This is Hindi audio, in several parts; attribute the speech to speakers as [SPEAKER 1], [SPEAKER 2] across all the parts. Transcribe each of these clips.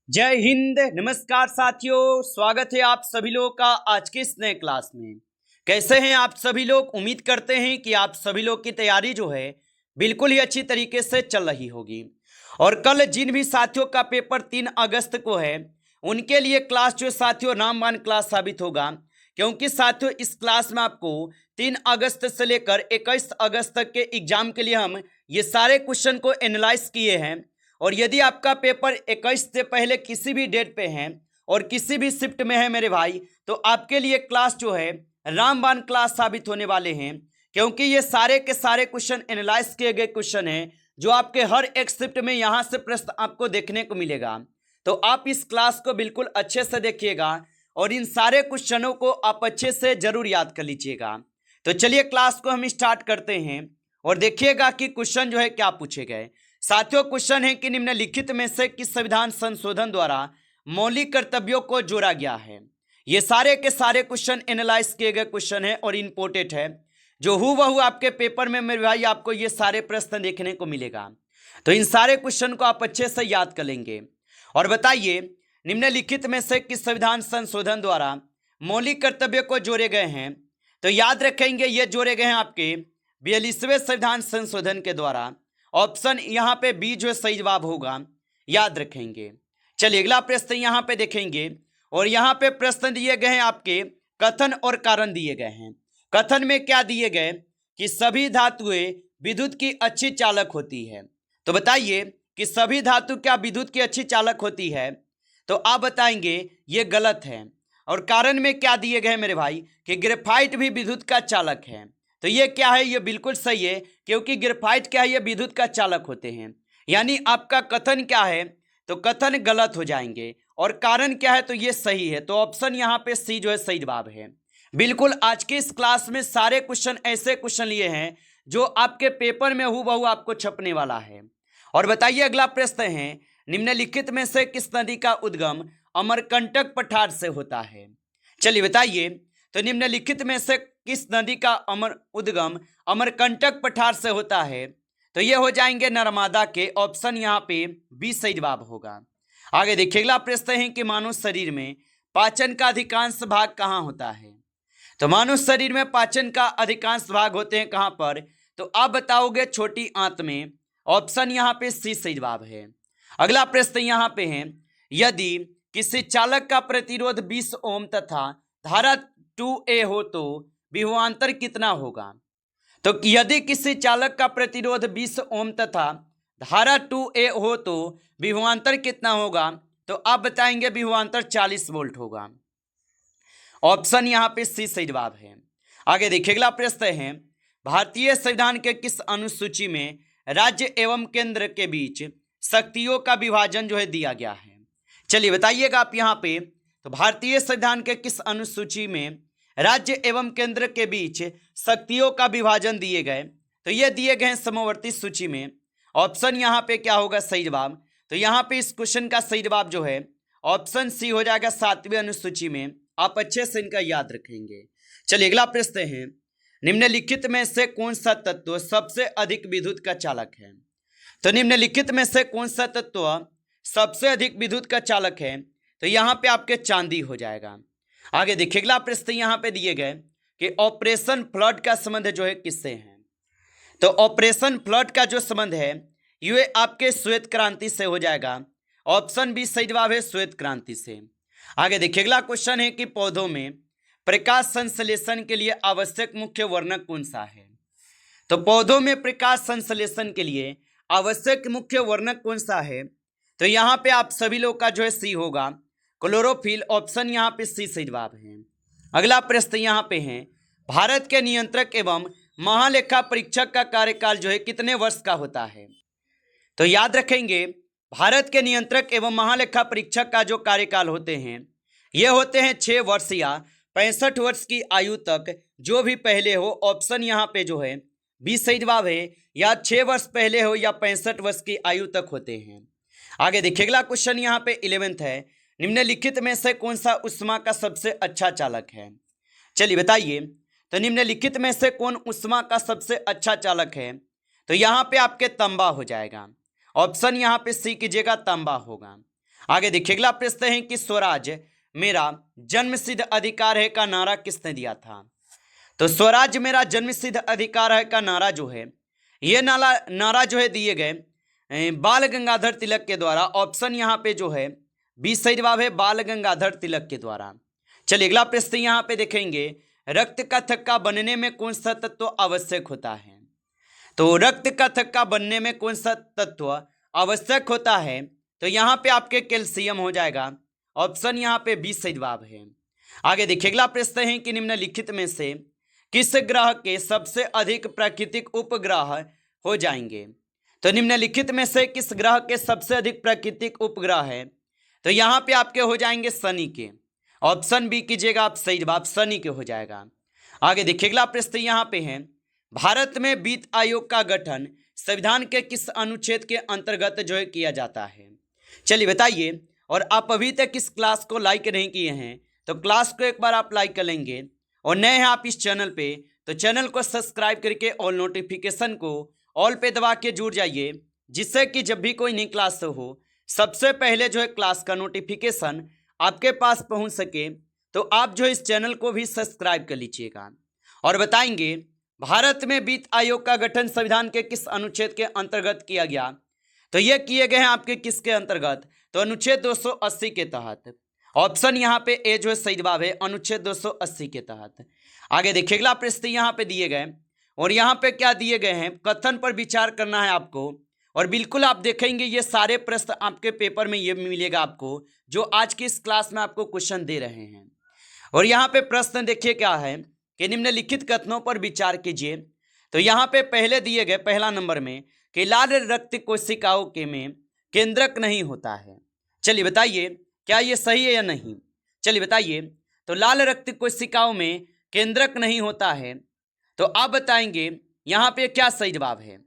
[SPEAKER 1] जय हिंद। नमस्कार साथियों, स्वागत है आप सभी लोगों का आज के इस नए क्लास में। कैसे हैं आप सभी लोग? उम्मीद करते हैं कि आप सभी लोग की तैयारी जो है बिल्कुल ही अच्छी तरीके से चल रही होगी। और कल जिन भी साथियों का पेपर 3 अगस्त को है उनके लिए क्लास जो साथियों रामबाण क्लास साबित होगा, क्योंकि साथियों इस क्लास में आपको 3 अगस्त से लेकर 21 अगस्त तक के एग्जाम के लिए हम ये सारे क्वेश्चन को एनालाइज किए हैं। और यदि आपका पेपर 21 से पहले किसी भी डेट पे है और किसी भी शिफ्ट में है मेरे भाई, तो आपके लिए क्लास जो है रामबाण क्लास साबित होने वाले हैं, क्योंकि ये सारे के सारे क्वेश्चन एनालाइज किए गए क्वेश्चन हैं जो आपके हर एक शिफ्ट में यहाँ से प्रश्न आपको देखने को मिलेगा। तो आप इस क्लास को बिल्कुल अच्छे से देखिएगा और इन सारे क्वेश्चनों को आप अच्छे से जरूर याद कर लीजिएगा। तो चलिए क्लास को हम स्टार्ट करते हैं और देखिएगा कि क्वेश्चन जो है क्या पूछे गए। साथियों क्वेश्चन है कि निम्नलिखित में से किस संविधान संशोधन द्वारा मौलिक कर्तव्यों को जोड़ा गया है। ये सारे के सारे क्वेश्चन एनालाइज किए गए क्वेश्चन है और इंपोर्टेंट है, जो हूबहू आपके पेपर में मेरे भाई आपको ये सारे प्रश्न देखने को मिलेगा। तो इन सारे क्वेश्चन को आप अच्छे से याद कर लेंगे। और बताइए निम्नलिखित में से किस संविधान संशोधन द्वारा मौलिक कर्तव्य को जोड़े गए हैं। तो याद रखेंगे ये जोड़े गए हैं आपके 42वें संविधान संशोधन के द्वारा। ऑप्शन यहाँ पे बी जो सही जवाब होगा, याद रखेंगे। चलिए अगला प्रश्न यहाँ पे देखेंगे और यहाँ पे प्रश्न दिए गए हैं आपके कथन और कारण दिए गए हैं। कथन में क्या दिए गए कि सभी धातुएं विद्युत की अच्छी चालक होती है। तो बताइए कि सभी धातु क्या विद्युत की अच्छी चालक होती है, तो आप बताएंगे ये गलत है। और कारण में क्या दिए गए मेरे भाई कि ग्रेफाइट भी विद्युत का चालक है। तो ये क्या है, ये बिल्कुल सही है, क्योंकि ग्रेफाइट क्या है, ये विद्युत का चालक होते हैं। यानी आपका कथन क्या है, तो कथन गलत हो जाएंगे और कारण क्या है, तो ये सही है। तो ऑप्शन यहाँ पे सी जो है सही जवाब है। बिल्कुल आज के इस क्लास में सारे क्वेश्चन ऐसे क्वेश्चन लिए हैं जो आपके पेपर में हूबहू आपको छपने वाला है। और बताइए अगला प्रश्न है निम्नलिखित में से किस नदी का उद्गम अमरकंटक पठार से होता है। चलिए बताइए, तो निम्नलिखित में से किस नदी का उद्गम अमरकंटक पठार से होता है। तो ये हो जाएंगे नर्मदा के। ऑप्शन यहाँ पे बी सही जवाब होगा। आगे देखिए अगला प्रश्न है कि मानव शरीर में पाचन का अधिकांश भाग कहाँ होता है। तो मानव शरीर में पाचन का अधिकांश भाग होते हैं कहाँ पर, तो आप बताओगे छोटी आंत में। ऑप्शन यहाँ पे सी सही जवाब है। अगला प्रश्न यहाँ पे है यदि किसी चालक का प्रतिरोध 20 ओम तथा धारा 2A हो तो विभवांतर कितना होगा। तो यदि किसी चालक का प्रतिरोध 20 ओम तथा धारा 2A हो तो विभवांतर कितना होगा, तो आप बताएंगे विभवांतर 40 वोल्ट होगा। ऑप्शन यहाँ पे सी सही जवाब है। आगे देखिए अगला प्रश्न है भारतीय संविधान के किस अनुसूची में राज्य एवं केंद्र के बीच शक्तियों का विभाजन जो है दिया गया है। चलिए बताइएगा आप यहाँ पे, तो भारतीय संविधान के किस अनुसूची में राज्य एवं केंद्र के बीच शक्तियों का विभाजन दिए गए। तो ये दिए गए समवर्ती सूची में। ऑप्शन यहाँ पे क्या होगा सही जवाब, तो यहाँ पे इस क्वेश्चन का सही जवाब जो है ऑप्शन सी हो जाएगा 7वीं अनुसूची में। आप अच्छे से इनका याद रखेंगे। चलिए अगला प्रश्न है निम्नलिखित में से कौन सा तत्व सबसे अधिक विद्युत का चालक है। तो निम्नलिखित में से कौन सा तत्व सबसे अधिक विद्युत का चालक है, तो यहाँ पे आपके चांदी हो जाएगा। आगे देखिए अगला प्रश्न यहाँ पे दिए गए कि ऑपरेशन फ्लड का संबंध जो है किससे है। तो ऑपरेशन फ्लड का जो संबंध है ये आपके श्वेत क्रांति से हो जाएगा। ऑप्शन बी सही जवाब है, श्वेत क्रांति से। आगे देखिए अगला क्वेश्चन है कि पौधों में प्रकाश संश्लेषण के लिए आवश्यक मुख्य वर्णक कौन सा है। तो पौधों में प्रकाश संश्लेषण के लिए आवश्यक मुख्य वर्णक कौन सा है, तो यहाँ पे आप सभी लोग का जो है सी होगा, क्लोरोफिल। ऑप्शन यहाँ पे सी सही जवाब है। अगला प्रश्न यहाँ पे है भारत के नियंत्रक एवं महालेखा परीक्षक का कार्यकाल जो है कितने वर्ष का होता है। तो याद रखेंगे भारत के नियंत्रक एवं महालेखा परीक्षक का जो कार्यकाल होते हैं ये होते हैं 6 वर्ष या 65 वर्ष की आयु तक, जो भी पहले हो। ऑप्शन यहाँ पे जो है 20 सही जवाब है, या 6 वर्ष पहले हो या 65 वर्ष की आयु तक होते हैं। आगे देखिए अगला क्वेश्चन यहाँ पे 11th है निम्नलिखित में से कौन सा उष्मा का सबसे अच्छा चालक है। चलिए बताइए, तो निम्नलिखित में से कौन उष्मा का सबसे अच्छा चालक है, तो यहाँ पे आपके तांबा हो जाएगा। ऑप्शन यहाँ पे सी कीजिएगा, तांबा होगा। आगे देखिए अगला प्रश्न है कि स्वराज मेरा जन्मसिद्ध अधिकार है का नारा किसने दिया था? तो स्वराज मेरा जन्मसिद्ध अधिकार है का नारा जो है, ये नारा जो है दिए गए बाल गंगाधर तिलक के द्वारा। ऑप्शन यहाँ पे जो है बी सही जवाब है, बाल गंगाधर तिलक के द्वारा। चलिए अगला प्रश्न यहाँ पे देखेंगे, रक्त का थक्का बनने में कौन सा तत्व आवश्यक होता है? तो रक्त का थक्का बनने में कौन सा तत्व आवश्यक होता है? तो यहाँ पे आपके कैल्शियम हो जाएगा। ऑप्शन यहाँ पे बी सही जवाब है। आगे देखिए अगला प्रश्न है कि निम्नलिखित में से किस ग्रह के सबसे अधिक प्राकृतिक उपग्रह हो जाएंगे? तो निम्नलिखित में से किस ग्रह के सबसे अधिक प्राकृतिक उपग्रह है? तो यहाँ पे आपके हो जाएंगे शनि के। ऑप्शन बी कीजिएगा आप, सही जवाब शनि के हो जाएगा। आगे देखिए अगला प्रश्न यहाँ पे है, भारत में वित्त आयोग का गठन संविधान के किस अनुच्छेद के अंतर्गत जो है किया जाता है? चलिए बताइए। और आप अभी तक इस क्लास को लाइक नहीं किए हैं तो क्लास को एक बार आप लाइक कर लेंगे, और नए हैं आप इस चैनल पे तो चैनल को सब्सक्राइब करके ऑल नोटिफिकेशन को ऑल पे दबा के जुड़ जाइए, जिससे कि जब भी कोई नई क्लास हो सबसे पहले जो है क्लास का नोटिफिकेशन आपके पास पहुंच सके। तो आप जो इस चैनल को भी सब्सक्राइब कर लीजिएगा। और बताएंगे भारत में वित्त आयोग का गठन संविधान के किस अनुच्छेद के अंतर्गत किया गया? तो ये किए गए हैं आपके किसके अंतर्गत? तो अनुच्छेद 280 के तहत। ऑप्शन यहाँ पे ए जो है सही जवाब है, अनुच्छेद 280 के तहत। आगे देखिए अगला प्रश्न यहाँ पे दिए गए, और यहाँ पे क्या दिए गए हैं, कथन पर विचार करना है आपको। और बिल्कुल आप देखेंगे ये सारे प्रश्न आपके पेपर में ये मिलेगा आपको, जो आज की इस क्लास में आपको क्वेश्चन दे रहे हैं। और यहाँ पे प्रश्न देखिए क्या है कि निम्नलिखित कथनों पर विचार कीजिए। तो यहाँ पे पहले दिए गए पहला नंबर में कि लाल रक्त कोशिकाओं के में केंद्रक नहीं होता है। चलिए बताइए क्या ये सही है या नहीं? चलिए बताइए। तो लाल रक्त कोशिकाओं में केंद्रक नहीं होता है, तो आप बताएंगे यहाँ पे क्या सही जवाब है?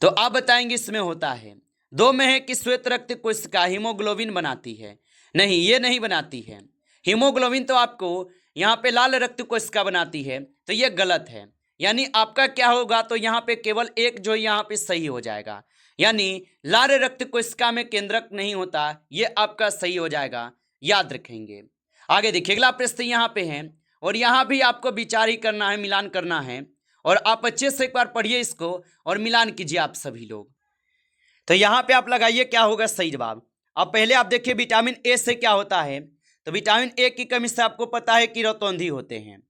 [SPEAKER 1] तो आप बताएंगे इसमें होता है। दो में है कि श्वेत रक्त कोशिका हीमोग्लोबिन बनाती है। नहीं, ये नहीं बनाती है। हीमोग्लोबिन तो आपको यहाँ पे लाल रक्त कोशिका बनाती है, तो ये गलत है। यानी आपका क्या होगा, तो यहाँ पे केवल एक जो यहाँ पे सही हो जाएगा, यानी लाल रक्त कोशिका में केंद्रक नहीं होता, ये आपका सही हो जाएगा, याद रखेंगे। आगे देखिए अगला प्रश्न यहाँ पे है, और यहाँ भी आपको विचार ही करना है, मिलान करना है, और आप अच्छे से एक बार पढ़िए इसको और मिलान कीजिए आप सभी लोग। तो यहाँ पे आप लगाइए क्या होगा सही जवाब। अब पहले आप देखिए विटामिन ए से क्या होता है, तो विटामिन ए की कमी से आपको पता है कि रतौंधी होते हैं।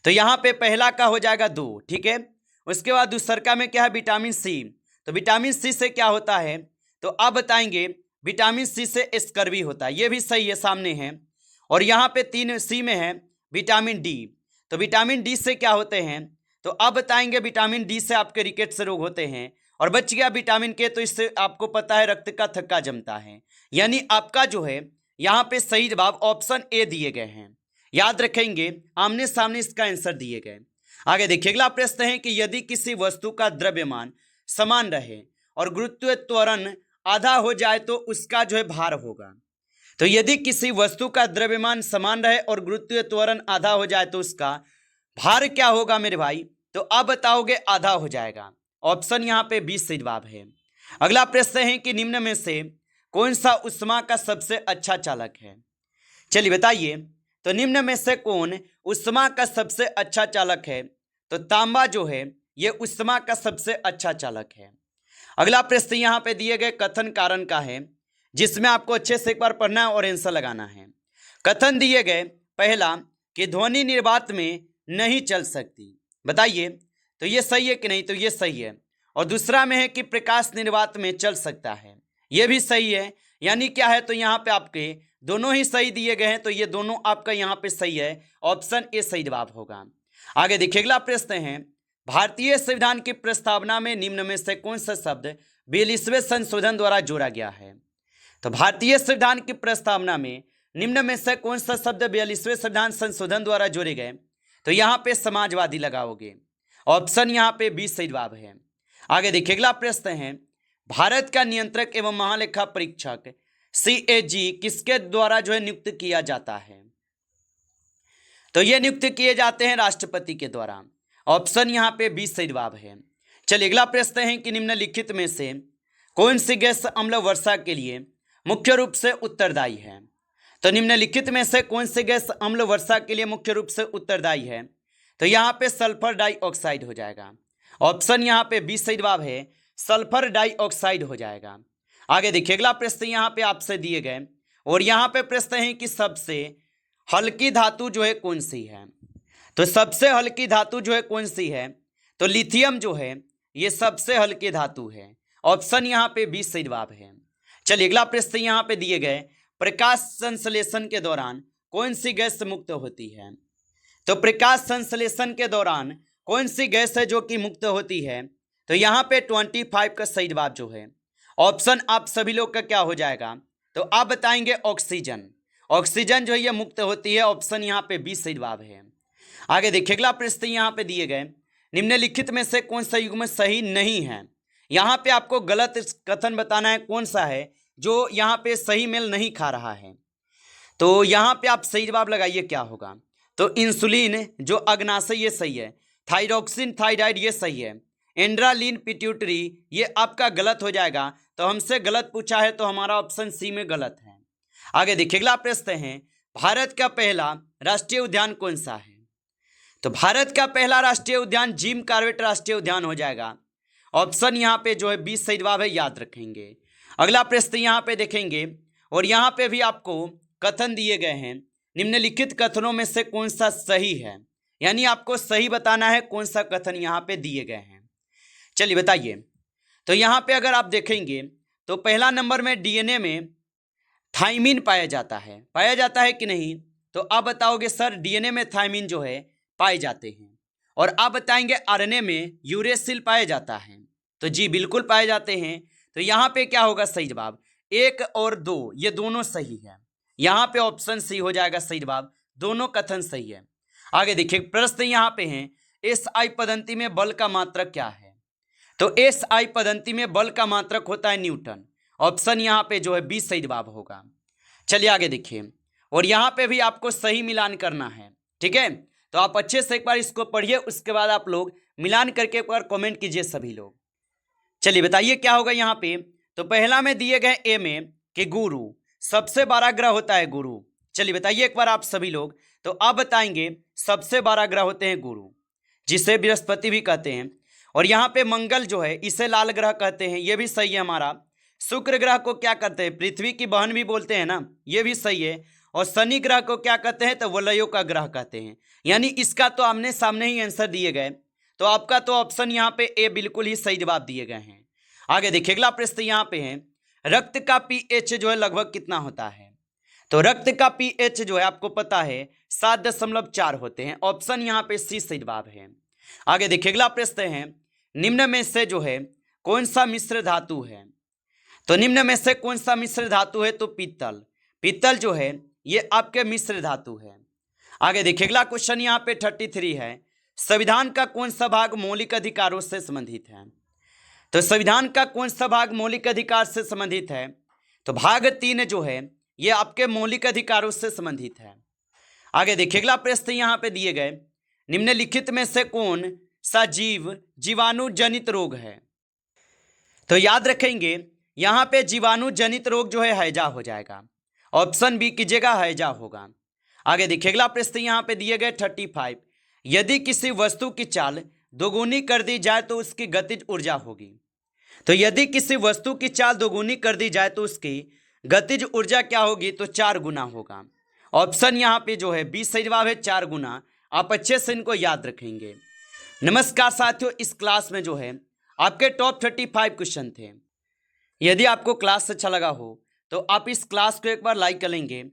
[SPEAKER 1] तो यहाँ पे पहला का हो जाएगा 2, ठीक है। उसके बाद दूसरा में क्या है, विटामिन सी। तो विटामिन सी से क्या होता है, तो आप बताएंगे विटामिन सी से स्कर्वी होता है, ये भी सही है, सामने है। और यहाँ पे 3 सी में है विटामिन डी। तो विटामिन डी से क्या होते हैं, तो आप बताएंगे विटामिन डी से आपके रिकेट्स रोग होते हैं। और बच गया विटामिन के, तो इससे आपको पता है रक्त का थक्का जमता है। यानी आपका जो है यहाँ पे सही जवाब ऑप्शन ए दिए गए हैं, याद रखेंगे, आमने सामने इसका आंसर दिए गए। आगे देखिए अगला प्रश्न है कि यदि किसी वस्तु का द्रव्यमान समान रहे और गुरुत्व त्वरण आधा हो जाए तो उसका जो है भार होगा। तो यदि किसी वस्तु का द्रव्यमान समान रहे और गुरुत्व त्वरण आधा हो जाए तो उसका भार क्या होगा मेरे भाई? तो आप बताओगे आधा हो जाएगा। ऑप्शन यहाँ पे 20 सही जवाब है। अगला प्रश्न है कि निम्न में से कौन सा उष्मा का सबसे अच्छा चालक है? चलिए बताइए। तो निम्न में से कौन उष्मा का सबसे अच्छा चालक है? तो तांबा जो है ये उष्मा का सबसे अच्छा चालक है। अगला प्रश्न यहाँ पे दिए गए कथन कारण का है, जिसमें आपको अच्छे से एक बार पढ़ना है और आंसर लगाना है। कथन दिए गए पहला कि ध्वनि निर्वात में नहीं चल सकती, बताइए तो ये सही है कि नहीं? तो ये सही है। और दूसरा में है कि प्रकाश निर्वात में चल सकता है, ये भी सही है। यानी क्या है, तो यहाँ पे आपके दोनों ही सही दिए गए हैं, तो ये दोनों आपका यहाँ पे सही है, ऑप्शन ए सही जवाब होगा। आगे देखिए अगला प्रश्न है, भारतीय संविधान की प्रस्तावना में निम्न में से कौन सा शब्द 42वें संशोधन द्वारा जोड़ा गया है? तो भारतीय संविधान की प्रस्तावना में निम्न में से कौन सा शब्द 42वें संविधान संशोधन द्वारा जोड़े गए? तो यहाँ पे समाजवादी लगाओगे, ऑप्शन यहाँ पे 20 सही जवाब है। आगे देखिए अगला प्रश्न है, भारत का नियंत्रक एवं महालेखा परीक्षक CAG किसके द्वारा जो है नियुक्त किया जाता है? तो ये नियुक्त किए जाते हैं राष्ट्रपति के द्वारा, ऑप्शन यहाँ पे 20 सही जवाब है। चलिए अगला प्रश्न है कि निम्नलिखित में से कौन सी गैस अम्ल वर्षा के लिए मुख्य रूप से उत्तरदायी है? तो निम्नलिखित में से कौन सी गैस अम्ल वर्षा के लिए मुख्य रूप से उत्तरदायी है? तो यहाँ पे सल्फर डाइऑक्साइड हो जाएगा। ऑप्शन यहाँ पे बी सही जवाब है, सल्फर डाइऑक्साइड हो जाएगा। आगे देखिए अगला प्रश्न यहाँ पे आपसे दिए गए और यहाँ पे प्रश्न है कि सबसे हल्की धातु जो है कौन सी है? तो सबसे हल्की धातु जो है कौन सी है? तो लिथियम जो है ये सबसे हल्की धातु है। ऑप्शन यहाँ पे बी सही जवाब है। चलिए अगला प्रश्न यहाँ पे दिए गए, प्रकाश संश्लेषण के दौरान कौन सी गैस मुक्त होती है? तो प्रकाश संश्लेषण के दौरान कौन सी गैस है जो कि मुक्त होती है? तो यहाँ पे 25 का सही जवाब जो है ऑप्शन आप सभी लोग का क्या हो जाएगा? तो आप बताएंगे ऑक्सीजन। ऑक्सीजन जो है ये मुक्त होती है। ऑप्शन यहाँ पे बी सही जवाब है। आगे देखिए अगला प्रश्न यहाँ पे दिए गए, निम्नलिखित में से कौन सा युग्म सही नहीं है? यहाँ पे आपको गलत कथन बताना है कौन सा है जो यहाँ पे सही मेल नहीं खा रहा है। तो यहाँ पे आप सही जवाब लगाइए क्या होगा? तो इंसुलिन जो अग्नाशय ये सही है, थायरॉक्सिन थायराइड ये सही है, एंड्रालिन पिट्यूटरी ये आपका गलत हो जाएगा। तो हमसे गलत पूछा है तो हमारा ऑप्शन सी में गलत है। आगे देखिए अगला प्रश्न है, भारत का पहला राष्ट्रीय उद्यान कौन सा है? तो भारत का पहला राष्ट्रीय उद्यान जिम कॉर्बेट राष्ट्रीय उद्यान हो जाएगा। ऑप्शन यहाँ पे जो है 20 सही जवाब है, याद रखेंगे। अगला प्रश्न यहाँ पे देखेंगे और यहाँ पे भी आपको कथन दिए गए हैं, निम्नलिखित कथनों में से कौन सा सही है? यानी आपको सही बताना है कौन सा कथन यहाँ पे दिए गए हैं। चलिए बताइए। तो यहाँ पे अगर आप देखेंगे तो पहला नंबर में डीएनए में थाइमिन पाया जाता है कि नहीं? तो आप बताओगे सर डीएनए में थाइमिन जो है पाए जाते हैं। और आप बताएंगे आरएनए में यूरेसिल पाया जाता है। तो जी बिल्कुल पाए जाते हैं। तो यहाँ पे क्या होगा सही जवाब? 1 और 2 ये दोनों सही है। यहाँ पे ऑप्शन सी हो जाएगा सही जवाब, दोनों कथन सही है। आगे देखिए प्रश्न यहाँ पे है, एसआई पद्धति में बल का मात्रक क्या है? तो एसआई पद्धति में बल का मात्रक होता है न्यूटन। ऑप्शन यहाँ पे जो है 20 सही जवाब होगा। चलिए आगे देखिए और यहाँ पे भी आपको सही मिलान करना है, ठीक है? तो आप अच्छे से एक बार इसको पढ़िए, उसके बाद आप लोग मिलान करके एक बार कमेंट कीजिए सभी लोग। चलिए बताइए क्या होगा यहाँ पे। तो पहला में दिए गए ए में कि गुरु सबसे बड़ा ग्रह होता है गुरु। चलिए बताइए एक बार आप सभी लोग। तो आप बताएंगे सबसे बड़ा ग्रह होते हैं गुरु, जिसे बृहस्पति भी कहते हैं। और यहाँ पे मंगल जो है इसे लाल ग्रह कहते हैं, ये भी सही है हमारा। शुक्र ग्रह को क्या कहते हैं? पृथ्वी की बहन भी बोलते हैं ना, ये भी सही है। और शनि ग्रह को क्या कहते हैं? तो वलयों का ग्रह कहते हैं। यानी इसका तो आमने सामने ही आंसर दिए गए। तो आपका तो ऑप्शन यहाँ पे ए बिल्कुल ही सही जवाब दिए गए हैं। आगे देखिए अगला प्रश्न यहाँ पे है, रक्त का पीएच जो है लगभग कितना होता है? तो रक्त का पीएच जो है आपको पता है 7.4 होते हैं। ऑप्शन यहाँ पे सी सही जवाब है। आगे देखिए अगला प्रश्न है, निम्न में से जो है कौन सा मिश्र धातु है? तो निम्न में से कौन सा मिश्र धातु है? तो पीतल। पीतल जो है ये आपके मिश्र धातु है। आगे देखिए अगला क्वेश्चन यहाँ पे 33 है, संविधान का कौन सा भाग मौलिक अधिकारों से संबंधित है? तो संविधान का कौन सा भाग मौलिक अधिकार से संबंधित है? तो भाग 3 जो है ये आपके मौलिक अधिकारों से संबंधित है। आगे देखिए अगला प्रश्न यहाँ पे दिए गए, निम्नलिखित में से कौन सा जीव जीवाणु जनित रोग है? तो याद रखेंगे यहाँ पे जीवाणु जनित रोग जो है हैजा हो जाएगा। ऑप्शन बी कीजिएगा, हैजा होगा। आगे देखिए अगला प्रश्न यहाँ पे दिए गए 35, यदि किसी वस्तु की चाल दोगुनी कर दी जाए तो उसकी गतिज ऊर्जा होगी। तो यदि किसी वस्तु की चाल दोगुनी कर दी जाए तो उसकी गतिज ऊर्जा क्या होगी? तो 4 गुना होगा। ऑप्शन यहाँ पे जो है 20 सही जवाब है, 4 गुना। आप अच्छे से इनको याद रखेंगे। नमस्कार साथियों, इस क्लास में जो है आपके टॉप 35 क्वेश्चन थे। यदि आपको क्लास अच्छा लगा हो तो आप इस क्लास को एक बार लाइक कर लेंगे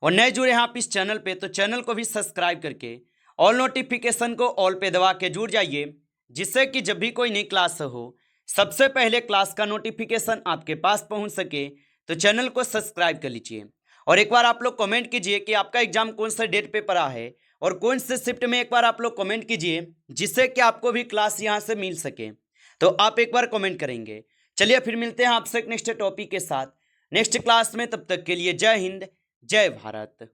[SPEAKER 1] और नए जुड़े हैं आप इस चैनल पे तो चैनल को भी सब्सक्राइब करके ऑल नोटिफिकेशन को ऑल पे दबा के जुड़ जाइए, जिससे कि जब भी कोई नई क्लास हो सबसे पहले क्लास का नोटिफिकेशन आपके पास पहुंच सके। तो चैनल को सब्सक्राइब कर लीजिए और एक बार आप लोग कमेंट कीजिए कि आपका एग्जाम कौन से डेट पे पड़ा है और कौन से शिफ्ट में, एक बार आप लोग कमेंट कीजिए जिससे कि आपको भी क्लास यहाँ से मिल सके। तो आप एक बार कमेंट करेंगे। चलिए फिर मिलते हैं आपसे एक नेक्स्ट टॉपिक के साथ नेक्स्ट क्लास में। तब तक के लिए जय हिंद, जय भारत।